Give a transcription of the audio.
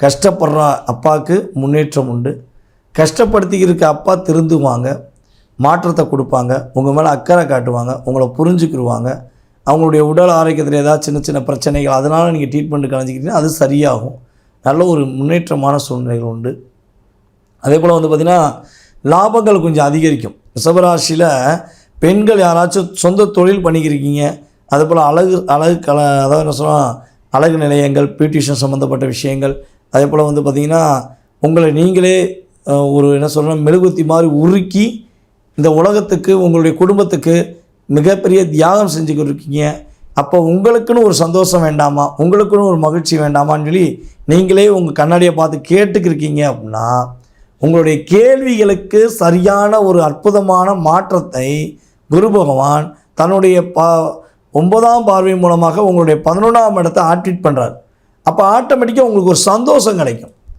கஷ்டப்படுற அப்பாவுக்கு முன்னேற்றம் உண்டு. கஷ்டப்படுத்திக்கிருக்க அப்பா திருந்துவாங்க, மாற்றத்தை கொடுப்பாங்க, உங்கள் மேலே அக்கறை காட்டுவாங்க, உங்களை புரிஞ்சுக்கிடுவாங்க. அவங்களுடைய உடல் ஆரோக்கியத்தில் ஏதாவது சின்ன சின்ன பிரச்சனைகள் அதனால் நீங்கள் ட்ரீட்மெண்ட் கலைஞ்சிக்கிட்டீங்கன்னா அது சரியாகும். நல்ல ஒரு முன்னேற்றமான சூழ்நிலைகள் உண்டு. அதே போல் வந்து பார்த்திங்கன்னா லாபங்கள் கொஞ்சம் அதிகரிக்கும். ரிஷபராசியில் பெண்கள் யாராச்சும் சொந்த தொழில் பண்ணிக்கிருக்கீங்க, அதே போல் அதாவது என்ன சொல்லலாம், அழகு நிலையங்கள், பியூட்டிஷன் சம்மந்தப்பட்ட விஷயங்கள், அதே போல் வந்து பார்த்திங்கன்னா உங்களை நீங்களே ஒரு என்ன சொல்லணும் மெழுகுத்தி மாதிரி உருக்கி இந்த உலகத்துக்கு உங்களுடைய குடும்பத்துக்கு மிகப்பெரிய தியாகம் செஞ்சுக்கிட்டு இருக்கீங்க. அப்போ உங்களுக்குன்னு ஒரு சந்தோஷம் வேண்டாமா, உங்களுக்குன்னு ஒரு மகிழ்ச்சி வேண்டாமான்னு சொல்லி நீங்களே உங்கள் கண்ணாடியை பார்த்து கேட்டுக்கிருக்கீங்க அப்படின்னா உங்களுடைய கேள்விகளுக்கு சரியான ஒரு அற்புதமான மாற்றத்தை குரு பகவான் தன்னுடைய 9ஆம் பார்வை மூலமாக உங்களுடைய 11ஆம் இடத்தை ஆக்டிவேட் பண்ணுறார். அப்போ ஆட்டோமேட்டிக்காக உங்களுக்கு ஒரு சந்தோஷம் கிடைக்கும்.